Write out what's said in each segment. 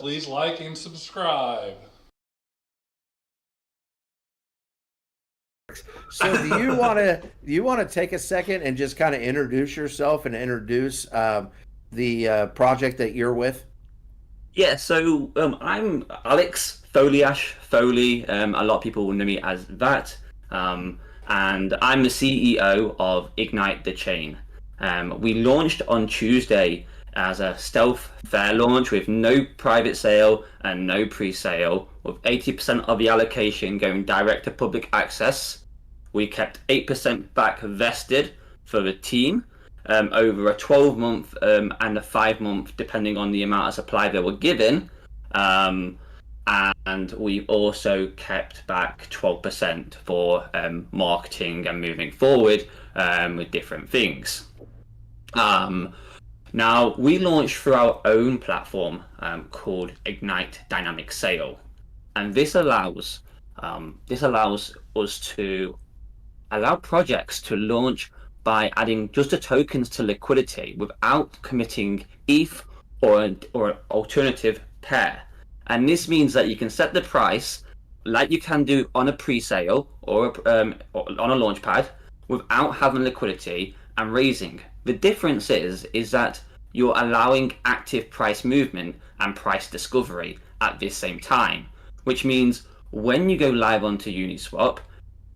please like and subscribe. So do you want to take a second and just kind of introduce yourself and introduce the project that you're with? Yeah, so I'm Alex Foliash Foley. A lot of people will know me as that. And I'm the CEO of Ignite the Chain. We launched on Tuesday as a stealth fair launch with no private sale and no pre-sale, with 80% of the allocation going direct to public access. We kept 8% back vested for the team over a 12-month and a 5-month, depending on the amount of supply they were given. And we also kept back 12% for marketing and moving forward with different things. Now, we launched through our own platform called Ignite Dynamic Sale, and this allows us to allow projects to launch by adding just the tokens to liquidity without committing ETH or an alternative pair. And this means that you can set the price like you can do on a pre-sale or on a launch pad without having liquidity and raising. The difference is that you're allowing active price movement and price discovery at this same time, which means when you go live onto Uniswap,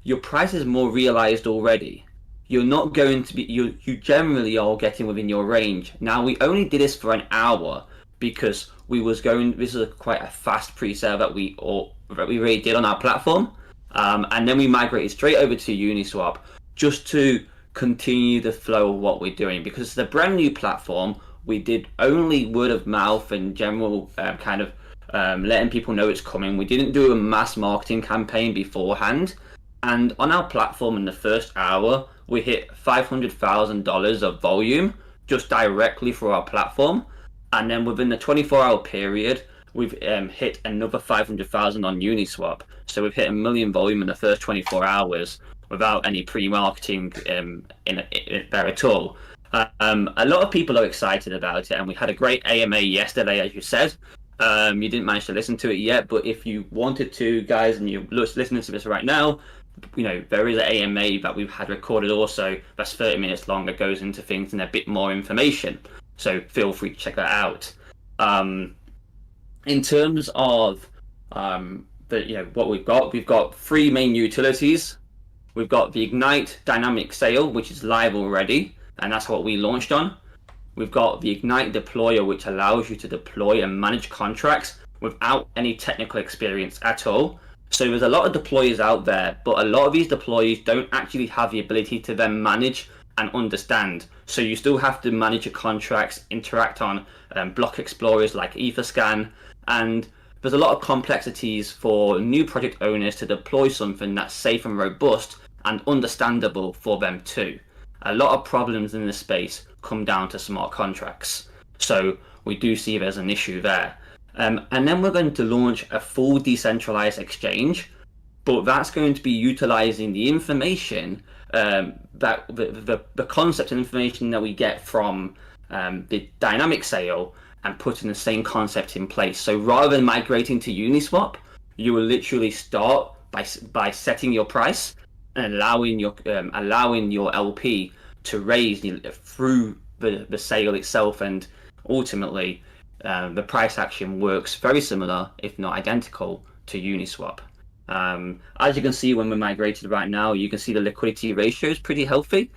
your price is more realized already. You're not going to be, you generally are getting within your range. Now, we only did this for an hour because this is quite a fast pre-sale that we really did on our platform. And then we migrated straight over to Uniswap just to continue the flow of what we're doing, because it's a brand new platform. We did only word of mouth and general letting people know it's coming. We didn't do a mass marketing campaign beforehand. And on our platform in the first hour, we hit $500,000 of volume just directly through our platform. And then within the 24-hour period, we've hit another 500,000 on Uniswap. So we've hit 1 million volume in the first 24 hours without any pre-marketing there at all. A lot of people are excited about it, and we had a great AMA yesterday, as you said. You didn't manage to listen to it yet, but if you wanted to, guys, and you're listening to this right now, there is an AMA that we've had recorded also that's 30 minutes long that goes into things and a bit more information. So feel free to check that out. In terms of what we've got 3 main utilities. We've got the Ignite Dynamic Sale, which is live already, and that's what we launched on. We've got the Ignite Deployer, which allows you to deploy and manage contracts without any technical experience at all. So there's a lot of deployers out there, but a lot of these deployers don't actually have the ability to then manage and understand. So you still have to manage your contracts, interact on block explorers like Etherscan, and there's a lot of complexities for new project owners to deploy something that's safe and robust and understandable for them too. A lot of problems in this space come down to smart contracts. So we do see there's an issue there. And then we're going to launch a full decentralized exchange, but that's going to be utilizing the information that the concept and information that we get from the dynamic sale and putting the same concept in place. So rather than migrating to Uniswap, you will literally start by setting your price and allowing your LP to raise through the sale itself, and ultimately the price action works very similar, if not identical, to Uniswap. As you can see when we're migrated right now, you can see the liquidity ratio is pretty healthy.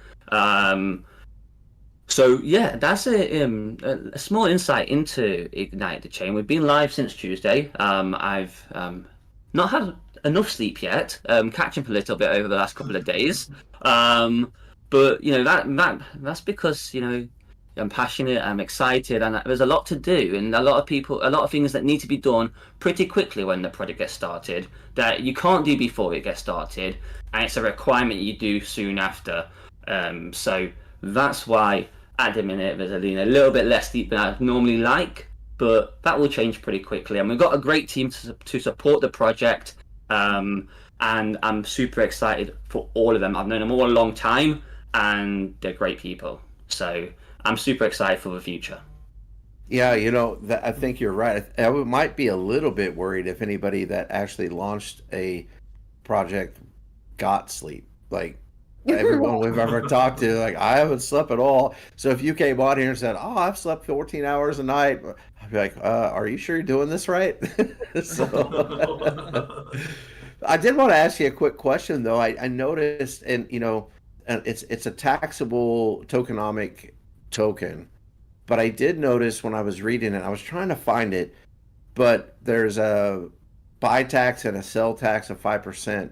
So yeah, that's a small insight into Ignite the Chain. We've been live since Tuesday. I've not had enough sleep yet, catching up a little bit over the last couple of days. But that's because I'm passionate, I'm excited, and there's a lot to do, and a lot of things that need to be done pretty quickly when the project gets started that you can't do before it gets started, and it's a requirement you do soon after. So that's why at the minute there's a little bit less sleep than I'd normally like, but that will change pretty quickly. And we've got a great team to support the project, and I'm super excited for all of them. I've known them all a long time, and they're great people. So I'm super excited for the future. Yeah, I think you're right. Might be a little bit worried if anybody that actually launched a project got sleep. Like everyone we've ever talked to, like I haven't slept at all. So if you came on here and said, "Oh, I've slept 14 hours a night," I'd be like, "Are you sure you're doing this right?" So I did want to ask you a quick question though. I noticed, and it's a taxable tokenomic token, but I did notice when I was reading it, I was trying to find it, but there's a buy tax and a sell tax of 5%,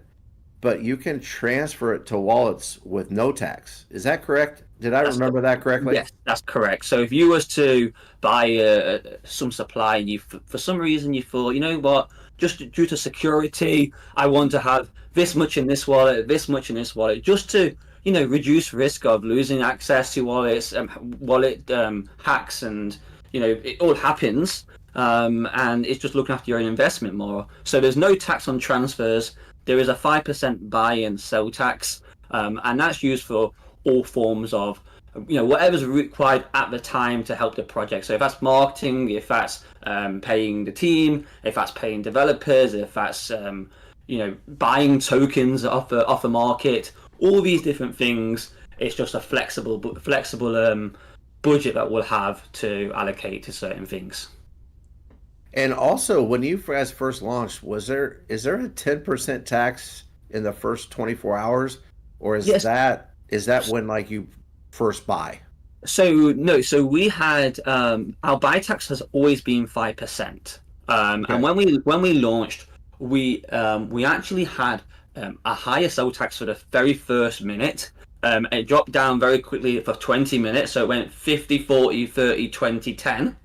but you can transfer it to wallets with no tax. Is that correct? Did I That's remember that correctly? Yes, that's correct. So if you was to buy some supply and you, for some reason, you thought, you know what, just due to security, I want to have this much in this wallet, this much in this wallet, just to, reduce risk of losing access to wallets, wallet hacks, and it all happens. And it's just looking after your own investment more. So there's no tax on transfers. There is a 5% buy and sell tax, and that's used for all forms of whatever's required at the time to help the project. So if that's marketing, if that's paying the team, if that's paying developers, if that's buying tokens off the market, all these different things, it's just a flexible budget that we'll have to allocate to certain things. And also, when you guys first launched, is there a 10% tax in the first 24 hours, or is Yes. that when like you first buy? So no, so we had our buy tax has always been 5%. And Okay. when we launched, we actually had a higher sell tax for the very first minute. It dropped down very quickly for 20 minutes, so it went 50, 40, 30, 20, 10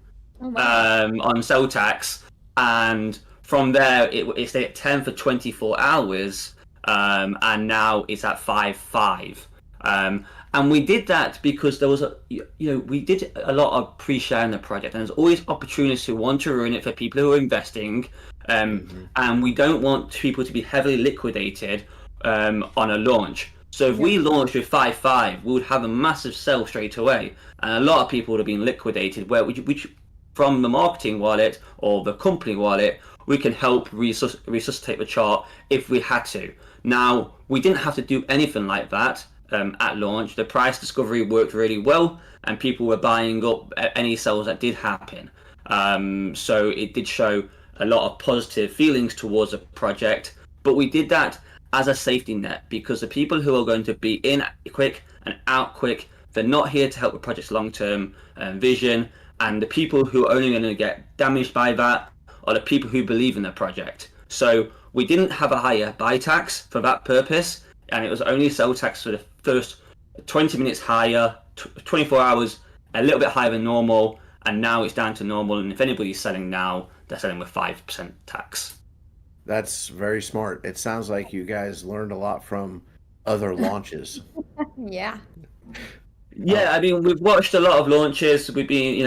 Oh, wow. on sell tax, and from there it stayed at 10 for 24 hours, and now it's at 5.5. And we did that because there was we did a lot of pre-sharing the project, and there's always opportunities to want to ruin it for people who are investing, Hmm. and we don't want people to be heavily liquidated on a launch. So if we launched with 5.5, we would have a massive sell straight away, and a lot of people would have been liquidated. Which from the marketing wallet or the company wallet, we can help resuscitate the chart if we had to. Now, we didn't have to do anything like that at launch. The price discovery worked really well, and people were buying up any sales that did happen. So it did show a lot of positive feelings towards the project, but we did that as a safety net because the people who are going to be in quick and out quick, they're not here to help the project's long-term vision, and the people who are only going to get damaged by that are the people who believe in the project. So we didn't have a higher buy tax for that purpose, and it was only sell tax for the first 20 minutes higher, 24 hours a little bit higher than normal, and now it's down to normal. And if anybody's selling now, they're selling with 5% tax. That's very smart. It sounds like you guys learned a lot from other launches. Yeah. Yeah, I mean, we've watched a lot of launches. We've been,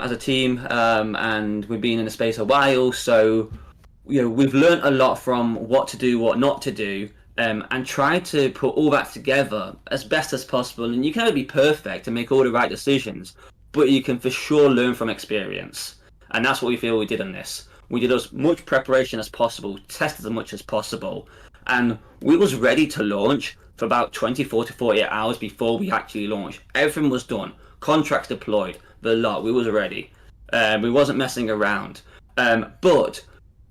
as a team, and we've been in the space a while. So, we've learned a lot from what to do, what not to do, and try to put all that together as best as possible. And you can never be perfect and make all the right decisions, but you can for sure learn from experience. And that's what we feel we did on this. We did as much preparation as possible, tested as much as possible, and we was ready to launch for about 24 to 48 hours before we actually launched. Everything was done, contracts deployed, the lot. We was ready. We wasn't messing around. But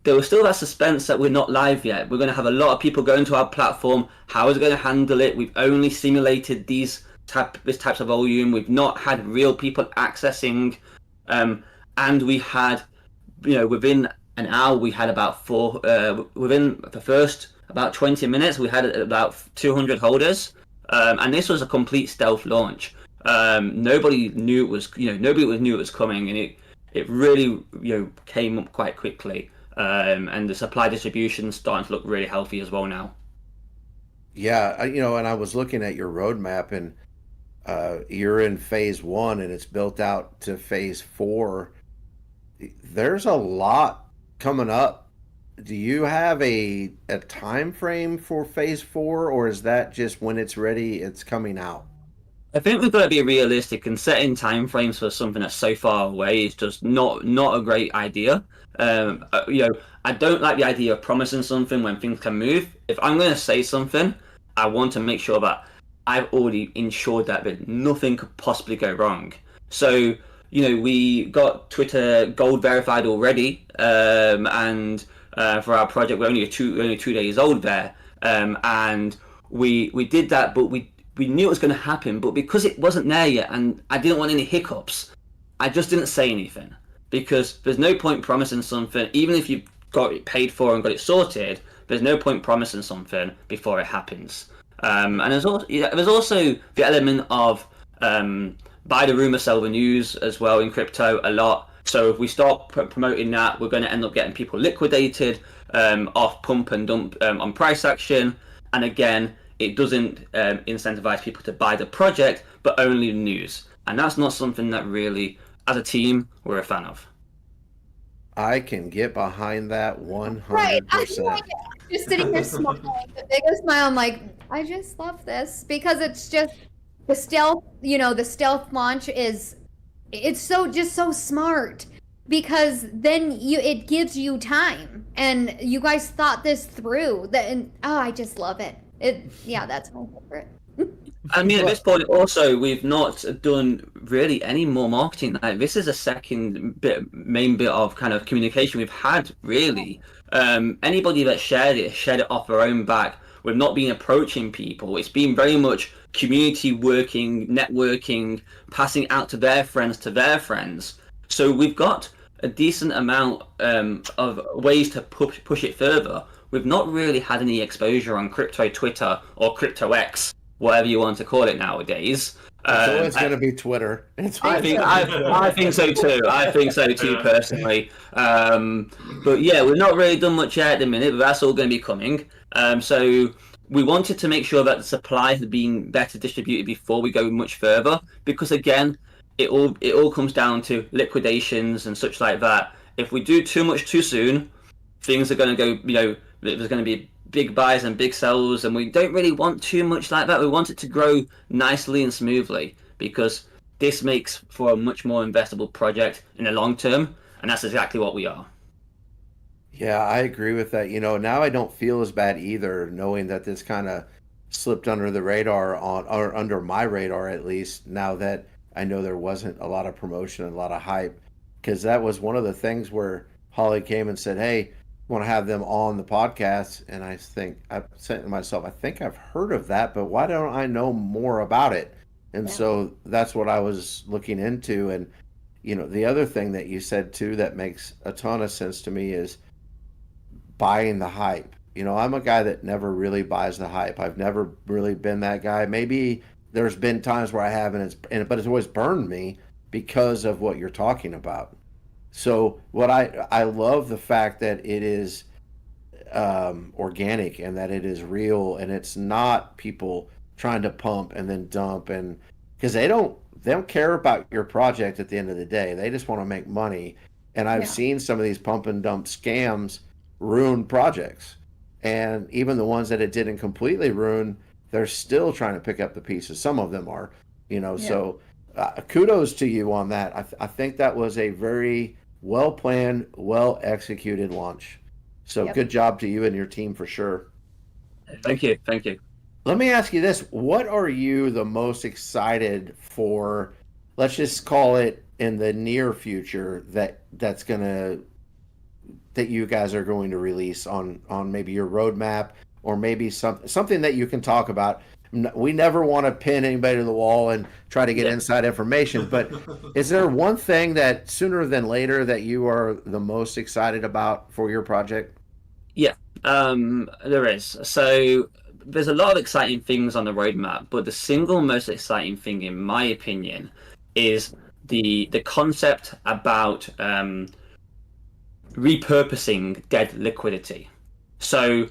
there was still that suspense that we're not live yet. We're going to have a lot of people going to our platform. How is it going to handle it? We've only simulated this types of volume. We've not had real people accessing, and we had, within an hour, we had about within the first about 20 minutes, we had about 200 holders, and this was a complete stealth launch. Nobody knew it was, nobody knew it was coming, and it really, came up quite quickly. And the supply distribution is starting to look really healthy as well now. Yeah, and I was looking at your roadmap, and you're in phase 1, and it's built out to phase 4. There's a lot coming up. Do you have a time frame for phase 4, or is that just when it's ready, it's coming out? I think we've got to be realistic, and setting timeframes for something that's so far away is just not a great idea. I don't like the idea of promising something when things can move. If I'm going to say something, I want to make sure that I've already ensured that nothing could possibly go wrong. So, we got Twitter gold verified already, and for our project, we're only 2 days old there, and we did that, but we knew it was going to happen, but because it wasn't there yet and I didn't want any hiccups, I just didn't say anything, because there's no point promising something, even if you've got it paid for and got it sorted, there's no point promising something before it happens. And there's also the element of buy the rumor, sell the news as well in crypto a lot. So if we start promoting that, we're going to end up getting people liquidated off pump and dump on price action. And again, it doesn't incentivize people to buy the project, but only the news. And that's not something that really, as a team, we're a fan of. I can get behind that 100%. Right. I'm just sitting here smiling, the biggest smile. I'm like, I just love this, because it's just the stealth, the stealth launch it's so smart, because then it gives you time, and you guys thought this through. I just love it. That's my favorite. I mean, at this point, also, we've not done really any more marketing. Like, this is a main bit of kind of communication we've had, really. Anybody that shared it off their own back. We've not been approaching people. It's been very much community working, networking, passing out to their friends. So we've got a decent amount of ways to push it further. We've not really had any exposure on crypto Twitter or crypto X, whatever you want to call it nowadays. It's always going to be Twitter. I think so too. I think so too, personally. But yeah, we've not really done much yet at the minute, but that's all going to be coming. So we wanted to make sure that the supply had been better distributed before we go much further, because again, it all comes down to liquidations and such like that. If we do too much too soon, things are going to go, there's going to be big buys and big sells, and we don't really want too much like that. We want it to grow nicely and smoothly, because this makes for a much more investable project in the long term, and that's exactly what we are. Yeah, I agree with that. Now I don't feel as bad either, knowing that this kind of slipped under the radar or under my radar, at least, now that I know there wasn't a lot of promotion and a lot of hype, because that was one of the things where Holly came and said, hey, want to have them on the podcast, and I said to myself, I think I've heard of that, but why don't I know more about it? And so that's what I was looking into. And the other thing that you said too that makes a ton of sense to me is buying the hype. I'm a guy that never really buys the hype. I've never really been that guy. Maybe there's been times where I haven't, but it's always burned me because of what you're talking about. So what I love the fact that it is organic, and that it is real, and it's not people trying to pump and then dump, and because they don't care about your project at the end of the day. They just want to make money. And I've seen some of these pump and dump scams ruin projects, and even the ones that it didn't completely ruin, they're still trying to pick up the pieces. Some of them are, so kudos to you on that. I think that was a very well planned, well executed launch. So good job to you and your team for sure. Thank you. Let me ask you this: what are you the most excited for? Let's just call it in the near future that you guys are going to release on maybe your roadmap, or maybe something that you can talk about. We never want to pin anybody to the wall and try to get inside information, but is there one thing that sooner than later that you are the most excited about for your project? Yeah, there is. So there's a lot of exciting things on the roadmap, but the single most exciting thing, in my opinion, is the concept about repurposing dead liquidity. So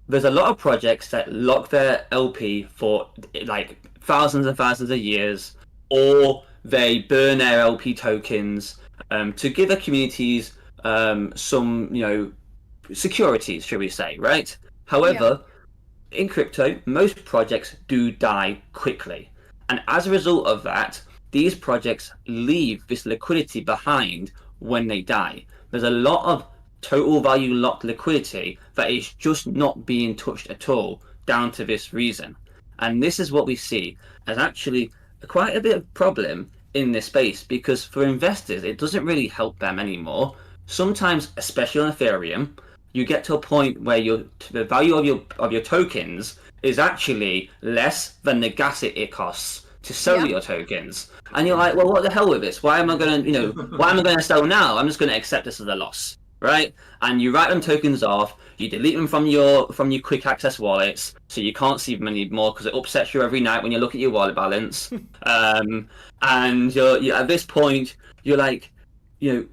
there's a lot of projects that lock their LP for like thousands and thousands of years, or they burn their LP tokens to give their communities some, securities, should we say, right? However, in crypto, most projects do die quickly. And as a result of that, these projects leave this liquidity behind when they die. There's a lot of total value locked liquidity that is just not being touched at all, down to this reason. And this is what we see as actually quite a bit of problem in this space, because for investors it doesn't really help them anymore. Sometimes, especially on Ethereum, you get to a point where the value of your tokens is actually less than the gas it costs to sell your tokens, and you're like, well, what the hell with this? Why am I going to sell now? I'm just going to accept this as a loss, right? And you write them tokens off, you delete them from your quick access wallets, so you can't see them anymore because it upsets you every night when you look at your wallet balance. And you're at this point, you're like, you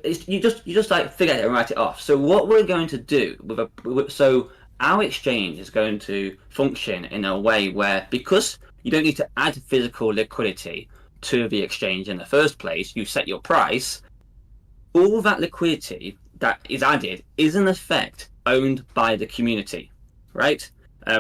just like forget it and write it off. So what we're going to do so our exchange is going to function in a way where, because you don't need to add physical liquidity to the exchange in the first place, you set your price, all that liquidity that is added is in effect owned by the community, right?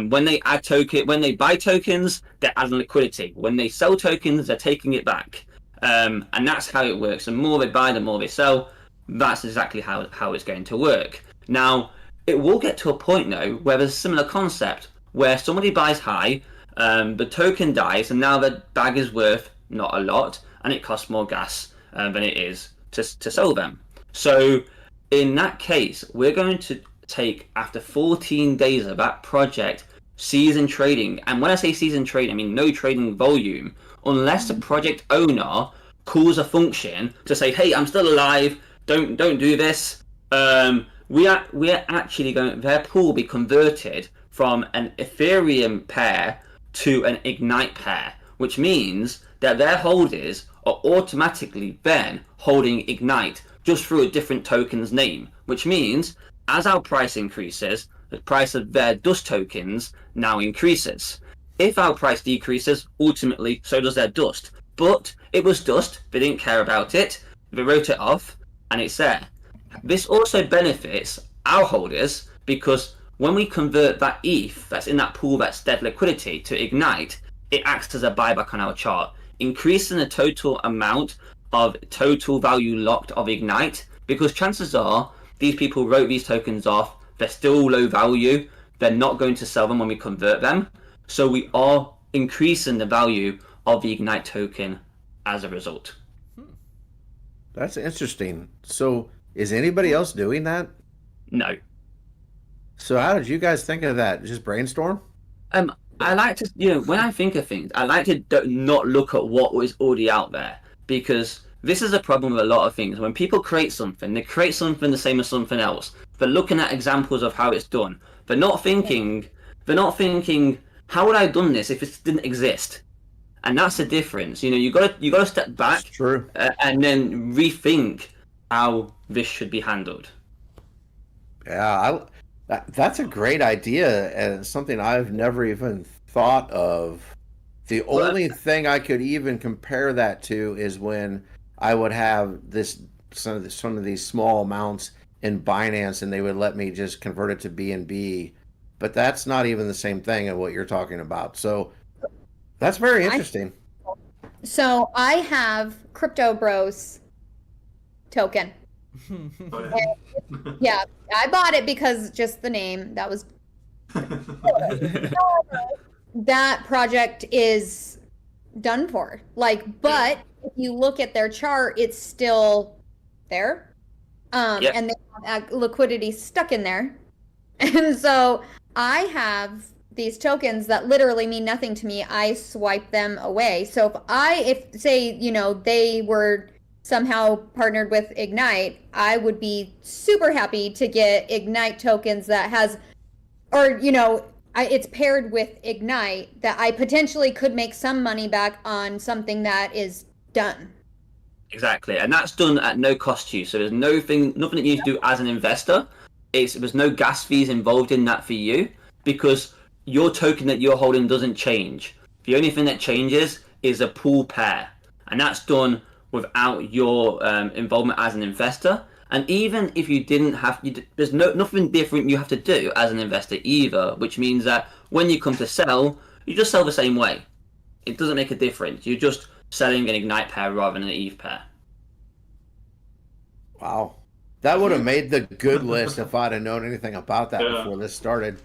When they buy tokens, they're adding liquidity. When they sell tokens, they're taking it back. And that's how it works. The more they buy, the more they sell. That's exactly how it's going to work. Now, it will get to a point though where there's a similar concept where somebody buys high, the token dies, and now the bag is worth not a lot, and it costs more gas than it is to sell them. So in that case, we're going to take, after 14 days of that project season trading, and when I say season trading, I mean no trading volume, unless the project owner calls a function to say, hey, I'm still alive, don't do this. We're actually going, their pool will be converted from an Ethereum pair to an Ignite pair, which means that their holders are automatically then holding Ignite just through a different token's name, which means as our price increases, the price of their dust tokens now increases. If our price decreases, ultimately so does their dust. But it was dust, they didn't care about it, they wrote it off, and it's there. This also benefits our holders, because when we convert that ETH that's in that pool that's dead liquidity to Ignite, it acts as a buyback on our chart, increasing the total amount of total value locked of Ignite, because chances are these people wrote these tokens off, they're still low value, they're not going to sell them when we convert them, so we are increasing the value of the Ignite token as a result. That's interesting. So is anybody else doing that? No. So how did you guys think of that? Just brainstorm? I like to, when I think of things, I like to not look at what was already out there, because this is a problem with a lot of things. When people create something, they create something the same as something else. They're looking at examples of how it's done. They're not thinking, how would I have done this if it didn't exist? And that's the difference. You got to step back. That's true. And then rethink how this should be handled. Yeah, that's a great idea, and something I've never even thought of. The only thing I could even compare that to is when I would have some of these small amounts in Binance, and they would let me just convert it to BNB. But that's not even the same thing of what you're talking about. So that's very interesting. So I have Crypto Bros token. Yeah, I bought it because just the name, that was that project is done for. But if you look at their chart, it's still there. And they have liquidity stuck in there. And so I have these tokens that literally mean nothing to me. I swipe them away. So if say, they were somehow partnered with Ignite, I would be super happy to get Ignite tokens that has, or, it's paired with Ignite, that I potentially could make some money back on something that is done. Exactly, and that's done at no cost to you. So there's nothing that you need to do as an investor. There's no gas fees involved in that for you, because your token that you're holding doesn't change. The only thing that changes is a pool pair, and that's done without your involvement as an investor. And even if you didn't have, there's nothing different you have to do as an investor either, which means that when you come to sell, you just sell the same way. it doesn't make a difference. You're just selling an Ignite pair rather than an Eve pair. Wow. That would have made the good list if I'd have known anything about that before this started.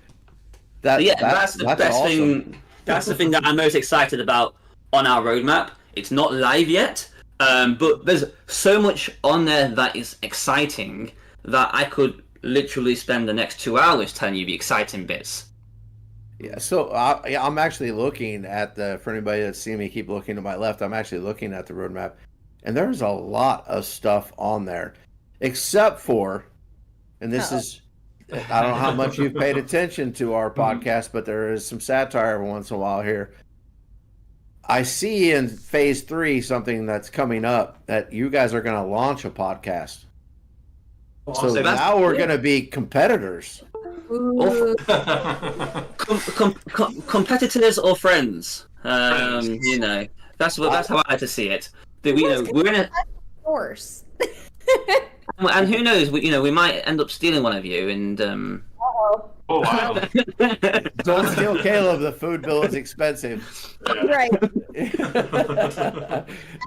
That's the best awesome. thing. That's the thing that I'm most excited about on our roadmap. It's not live yet, but there's so much on there that is exciting that I could literally spend the next 2 hours telling you the exciting bits. Yeah, so I'm actually looking at for anybody that's seen me keep looking to my left, I'm actually looking at the roadmap, and there's a lot of stuff on there, except for, and this is, I don't know how much you've paid attention to our podcast, but there is some satire every once in a while here. I see in phase 3 something that's coming up that you guys are going to launch a podcast. So now we're going to be competitors. Ooh. Competitors or friends? You know, that's how I like to see it. We're in a Horse. and who knows? We might end up stealing one of you, and Uh-oh. Oh wow! Don't steal Caleb. The food bill is expensive. Right.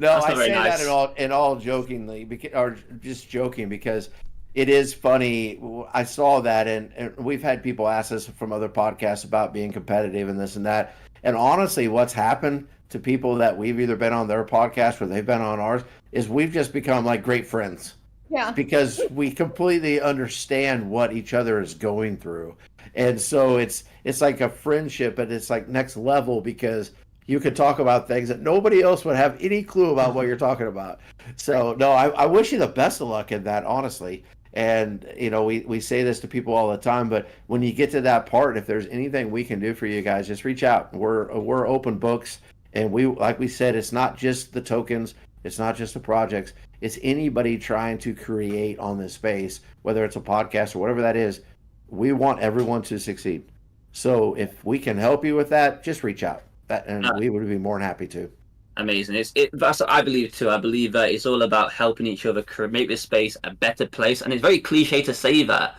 No, I not very say nice. that in all jokingly, or just joking, because it is funny. I saw that, and we've had people ask us from other podcasts about being competitive and this and that. And honestly, what's happened to people that we've either been on their podcast or they've been on ours is we've just become like great friends. Yeah. Because we completely understand what each other is going through. And so it's like a friendship, but it's like next level, because you could talk about things that nobody else would have any clue about what you're talking about. So no, I wish you the best of luck in that, honestly. And we say this to people all the time, but when you get to that part, if there's anything we can do for you guys, just reach out. We're open books, and like we said, it's not just the tokens, it's not just the projects. It's anybody trying to create on this space, whether it's a podcast or whatever that is. We want everyone to succeed. So if we can help you with that, just reach out. And we would be more than happy to. amazing. That's what I believe too. I believe that it's all about helping each other make this space a better place. And it's very cliche to say that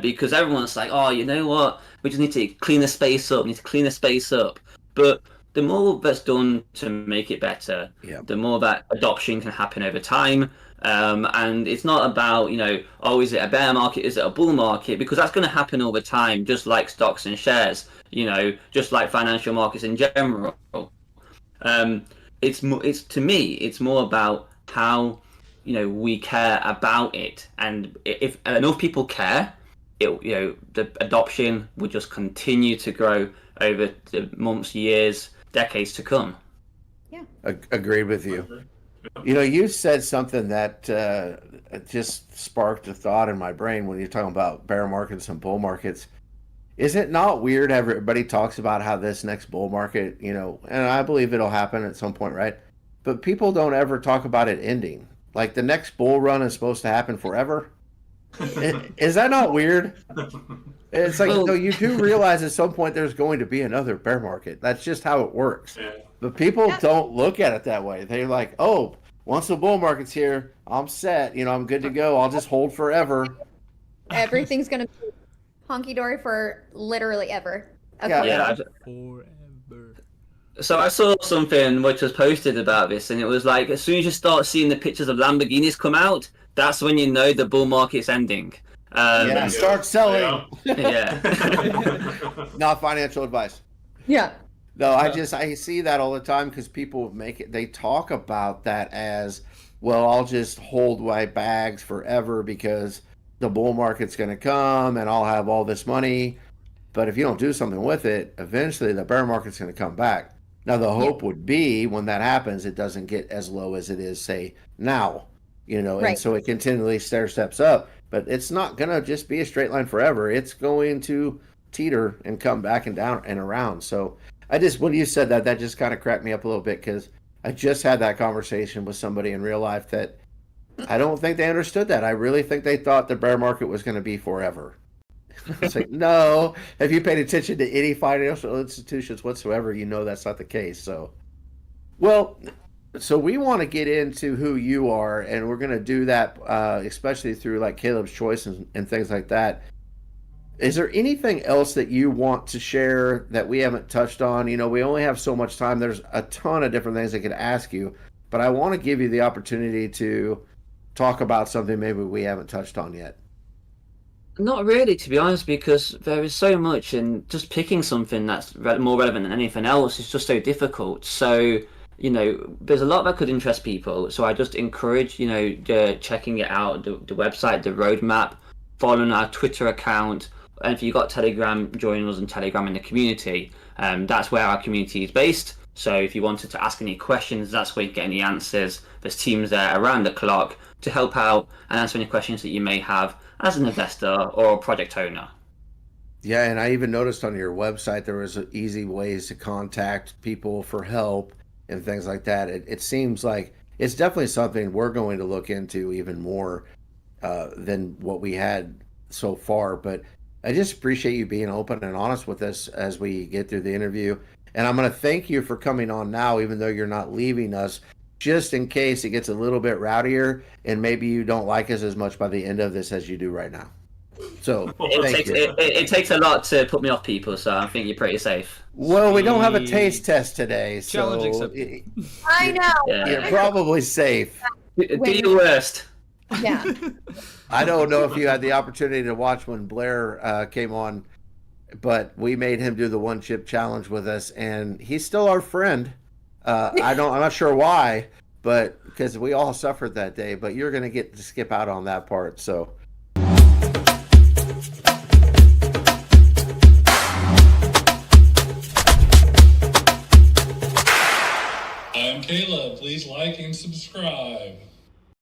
because everyone's like, oh, you know what? We just need to clean the space up. We need to clean the space up. But the more that's done to make it better, the more that adoption can happen over time. And it's not about, oh, is it a bear market? Is it a bull market? Because that's going to happen all the time, just like stocks and shares, just like financial markets in general. It's to me, it's more about how, we care about it. And if enough people care, the adoption will just continue to grow over the months, years, decades to come. Yeah. Agreed with you. You said something that just sparked a thought in my brain when you're talking about bear markets and bull markets. Is it not weird everybody talks about how this next bull market, and I believe it'll happen at some point, right? But people don't ever talk about it ending. Like the next bull run is supposed to happen forever. Is that not weird? It's like, you do realize at some point there's going to be another bear market. That's just how it works. Yeah. But people don't look at it that way. They're like, oh, once the bull market's here, I'm set. I'm good to go. I'll just hold forever. Everything's going to be honky-dory for literally ever. Okay. Yeah. Forever. So I saw something which was posted about this, and it was like, as soon as you start seeing the pictures of Lamborghinis come out, that's when you know the bull market's ending. Start selling. Yeah. Not financial advice. Yeah. No, I see that all the time because people they talk about that as, well, I'll just hold my bags forever because the bull market's going to come and I'll have all this money. But if you don't do something with it, eventually the bear market's going to come back. Now, the hope would be when that happens, it doesn't get as low as it is, say, now, and so it continually stair steps up. But it's not going to just be a straight line forever. It's going to teeter and come back and down and around. So when you said that just kind of cracked me up a little bit because I just had that conversation with somebody in real life that I don't think they understood that. I really think they thought the bear market was going to be forever. It's like, no, if you paid attention to any financial institutions whatsoever, that's not the case. So we want to get into who you are, and we're going to do that, especially through like Caleb's Choice and things like that. Is there anything else that you want to share that we haven't touched on? You know, we only have so much time. There's a ton of different things I could ask you, but I want to give you the opportunity to talk about something maybe we haven't touched on yet. Not really, to be honest, because there is so much, and just picking something that's more relevant than anything else is just so difficult. So, you know, there's a lot that could interest people. So I just encourage, you know, checking it out, the website, the roadmap, following our Twitter account. And if you've got Telegram, join us on Telegram in the community. That's where our community is based. So if you wanted to ask any questions, that's where you get any answers. There's teams there around the clock to help out and answer any questions that you may have as an investor or a project owner. Yeah, and I even noticed on your website there was easy ways to contact people for help and things like that. It seems like it's definitely something we're going to look into even more than what we had so far. But I just appreciate you being open and honest with us as we get through the interview. And I'm going to thank you for coming on now, even though you're not leaving us, just in case it gets a little bit rowdier and maybe you don't like us as much by the end of this as you do right now. So it takes a lot to put me off people, so I think you're pretty safe. Well, we don't have a taste test today, Challenge so accepted. I know. you're probably safe. Do your worst. Yeah. I don't know if you had the opportunity to watch when Blair came on, but we made him do the one chip challenge with us, and he's still our friend. I'm not sure why, but because we all suffered that day. But you're going to get to skip out on that part. So. I'm Caleb. Please like and subscribe.